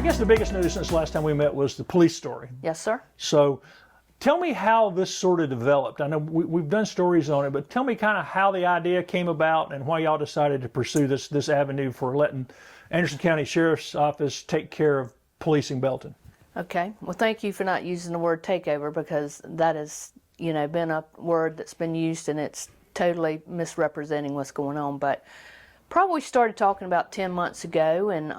guess the biggest news since last time we met was the police story. Yes, sir. So tell me how this sort of developed. I know we've done stories on it, but tell me kind of how the idea came about and why y'all decided to pursue this avenue for letting Anderson County Sheriff's Office take care of policing Belton. Okay. Well, thank you for not using the word takeover, because that has, been a word that's been used and it's totally misrepresenting what's going on. But probably started talking about 10 months ago, and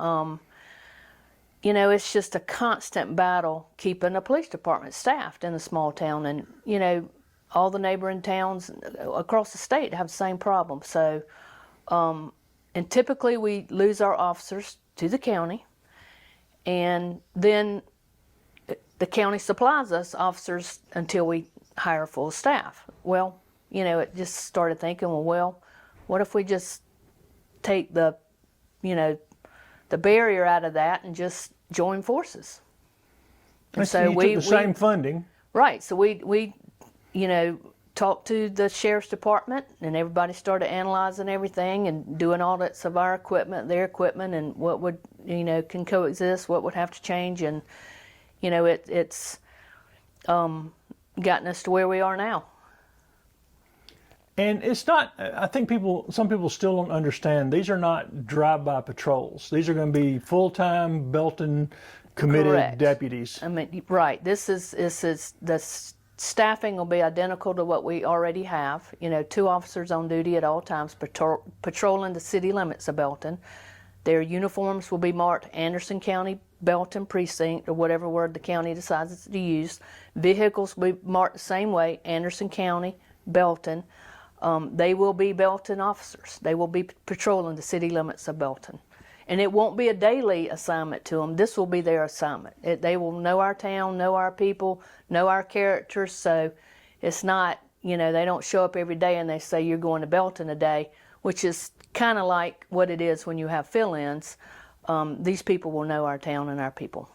it's just a constant battle keeping a police department staffed in a small town. And, all the neighboring towns across the state have the same problem. So, and typically we lose our officers to the county, and then the county supplies us officers until we hire full staff. Well, it just started thinking, well, what if we just take the barrier out of that and just join forces? And so we took the same funding. Right. So we talked to the sheriff's department, and everybody started analyzing everything and doing audits of our equipment, their equipment, and what would can coexist, what would have to change, and it's gotten us to where we are now. And it's not, I think some people still don't understand, these are not drive-by patrols. These are going to be full-time Belton committed Correct. Deputies. I mean, right. This is the staffing will be identical to what we already have. 2 officers on duty at all times patrolling the city limits of Belton. Their uniforms will be marked Anderson County Belton Precinct, or whatever word the county decides to use. Vehicles will be marked the same way, Anderson County, Belton. They will be Belton officers. They will be patrolling the city limits of Belton. And it won't be a daily assignment to them. This will be their assignment. They will know our town, know our people, know our characters. So it's not, they don't show up every day and they say, you're going to Belton a day, which is kind of like what it is when you have fill-ins. These people will know our town and our people.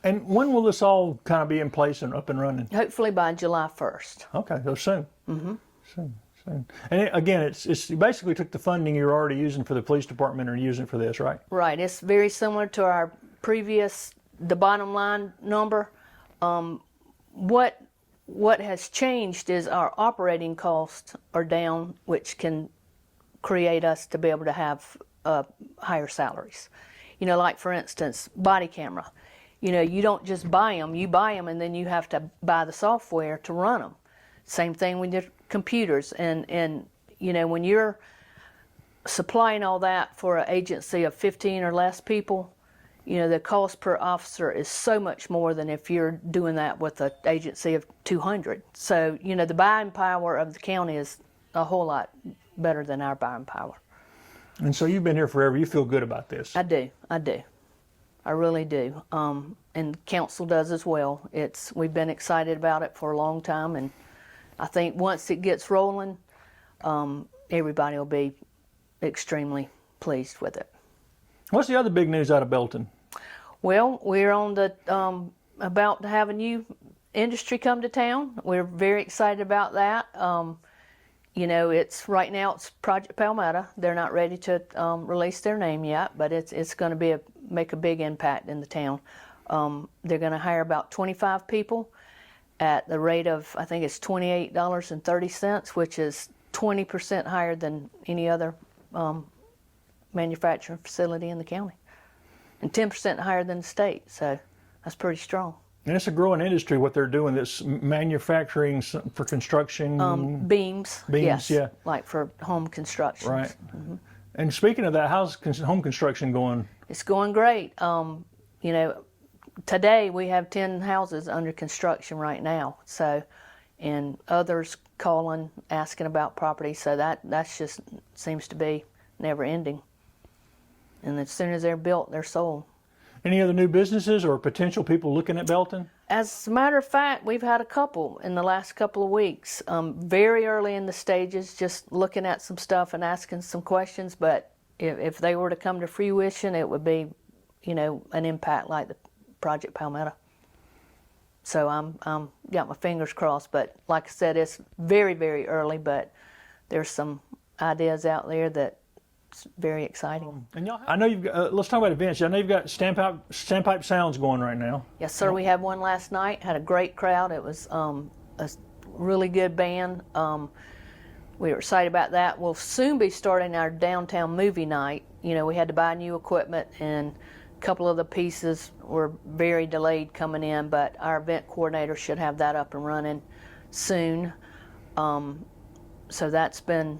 And when will this all kind of be in place and up and running? Hopefully by July 1st. Okay, so soon. Mm-hmm. Soon. And again, it's you basically took the funding you're already using for the police department and using it for this, right? Right. It's very similar to our previous, the bottom line number. What has changed is our operating costs are down, which can create us to be able to have higher salaries. Like for instance, body camera. You don't just buy them, you buy them and then you have to buy the software to run them. Same thing with your computers, and when you're supplying all that for an agency of 15 or less people, the cost per officer is so much more than if you're doing that with an agency of 200. So the buying power of the county is a whole lot better than our buying power. And so you've been here forever. You feel good about this? I do. I really do. And council does as well. We've been excited about it for a long time, and I think once it gets rolling, everybody will be extremely pleased with it. What's the other big news out of Belton? Well, we're on the about to have a new industry come to town. We're very excited about that. It's right now it's Project Palmetto. They're not ready to release their name yet, but it's going to make a big impact in the town. They're going to hire about 25 people at the rate of, I think it's $28.30, which is 20% higher than any other manufacturing facility in the county, and 10% higher than the state. So that's pretty strong. And it's a growing industry, what they're doing, this manufacturing for construction. Beams, yes, yeah. Like for home construction. Right. Mm-hmm. And speaking of that, how's home construction going? It's going great. Today we have 10 houses under construction right now. So, and others calling, asking about property. So that's just seems to be never ending. And as soon as they're built, they're sold. Any other new businesses or potential people looking at Belton? As a matter of fact, we've had a couple in the last couple of weeks, very early in the stages, just looking at some stuff and asking some questions. But if they were to come to fruition, it would be, an impact like the Project Palmetto. So I'm got my fingers crossed. But like I said, it's very, very early. But there's some ideas out there that it's very exciting. And y'all, I know you've got, let's talk about events. I know you've got Standpipe Sounds going right now. Yes, sir. We had one last night. Had a great crowd. It was a really good band. We were excited about that. We'll soon be starting our downtown movie night. You know, we had to buy new equipment, and a couple of the pieces were very delayed coming in, but our event coordinator should have that up and running soon. So that's been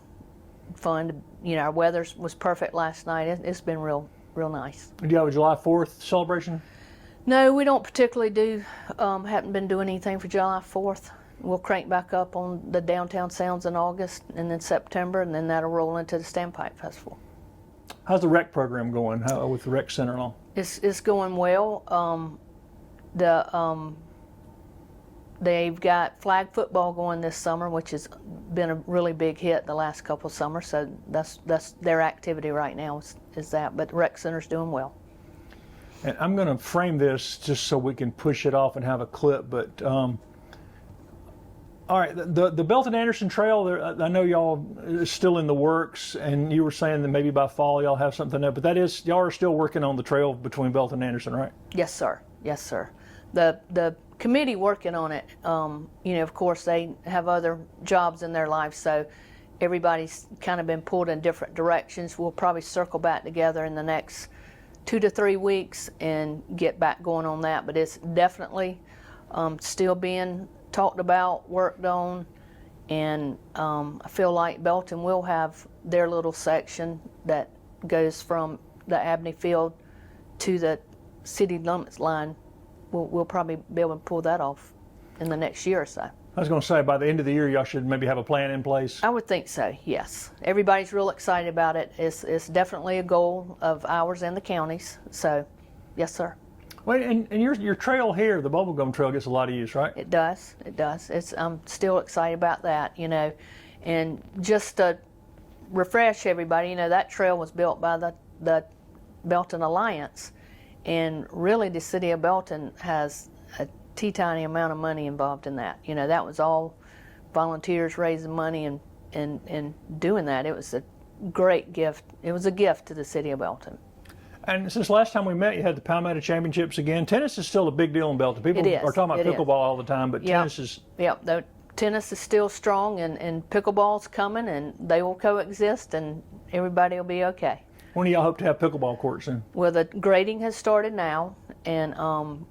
fun. You know, our weather was perfect last night. It's been real nice. Do you have a July 4th celebration? No, we don't particularly do, haven't been doing anything for July 4th. We'll crank back up on the Downtown Sounds in August and then September, and then that'll roll into the Standpipe Festival. How's the rec program going with the rec center and all? It's going well. They've got flag football going this summer, which has been a really big hit the last couple of summers. So that's their activity right now is that. But the rec center's doing well. And I'm going to frame this just so we can push it off and have a clip. But all right, the Belton Anderson Trail. I know y'all is still in the works, and you were saying that maybe by fall y'all have something up. But that is, y'all are still working on the trail between Belton and Anderson, right? Yes, sir. Yes, sir. The committee working on it, you know, of course they have other jobs in their life, so everybody's kind of been pulled in different directions. We'll probably circle back together in the next 2 to 3 weeks and get back going on that, but it's definitely still being talked about, worked on, and I feel like Belton will have their little section that goes from the Abney Field to the city limits line. We'll probably be able to pull that off in the next year or so. I was going to say, by the end of the year, y'all should maybe have a plan in place. I would think so, yes. Everybody's real excited about it. It's definitely a goal of ours and the county's. So, yes, sir. Wait, and your trail here, the Bubblegum Trail, gets a lot of use, right? It does. It does. I'm still excited about that, you know. And just to refresh everybody, you know, that trail was built by the Belton Alliance. And really, the city of Belton has a teeny amount of money involved in that. You know, that was all volunteers raising money and doing that. It was a great gift. It was a gift to the city of Belton. And since last time we met, you had the Palmetto Championships again. Tennis is still a big deal in Belton. People are talking about pickleball all the time, but tennis is... Yep, the tennis is still strong, and pickleball's coming, and they will coexist, and everybody will be okay. When do y'all hope to have pickleball courts in? Well, the grading has started now, and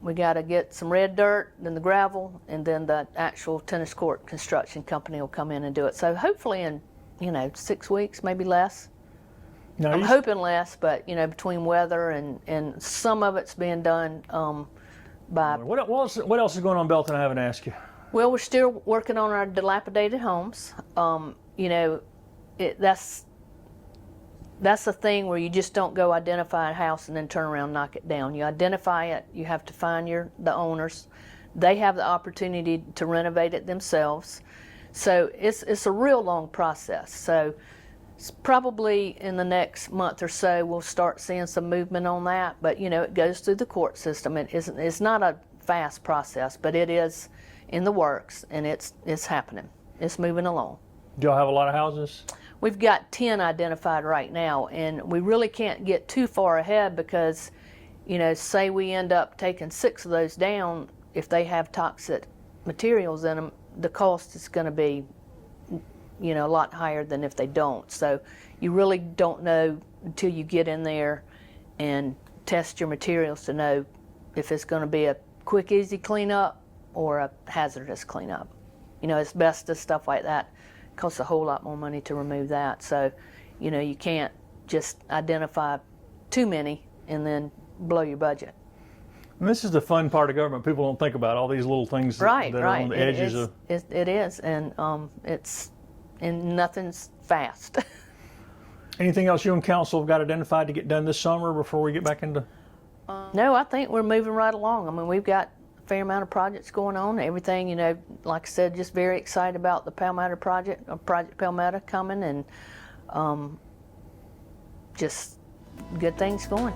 we got to get some red dirt, then the gravel, and then the actual tennis court construction company will come in and do it. So hopefully in, 6 weeks, maybe less. No, I'm hoping less, but between weather and some of it's being done by. What else is going on in Belton I haven't asked you? Well, we're still working on our dilapidated homes. That's a thing where you just don't go identify a house and then turn around and knock it down. You identify it, you have to find the owners. They have the opportunity to renovate it themselves. So it's a real long process. So it's probably in the next month or so we'll start seeing some movement on that. But it goes through the court system. It's not a fast process, but it is in the works, and it's happening. It's moving along. Do y'all have a lot of houses? We've got 10 identified right now, and we really can't get too far ahead because, say we end up taking 6 of those down, if they have toxic materials in them, the cost is going to be, a lot higher than if they don't. So you really don't know until you get in there and test your materials to know if it's going to be a quick, easy cleanup or a hazardous cleanup. Asbestos, stuff like that. Costs a whole lot more money to remove that. So, you can't just identify too many and then blow your budget. And this is the fun part of government. People don't think about all these little things that are on the edges of. It is, and nothing's fast. Anything else you and council have got identified to get done this summer before we get back into? No, I think we're moving right along. I mean, we've got a fair amount of projects going on. Everything, like I said, just very excited about the Palmetto project, Project Palmetto coming, and just good things going.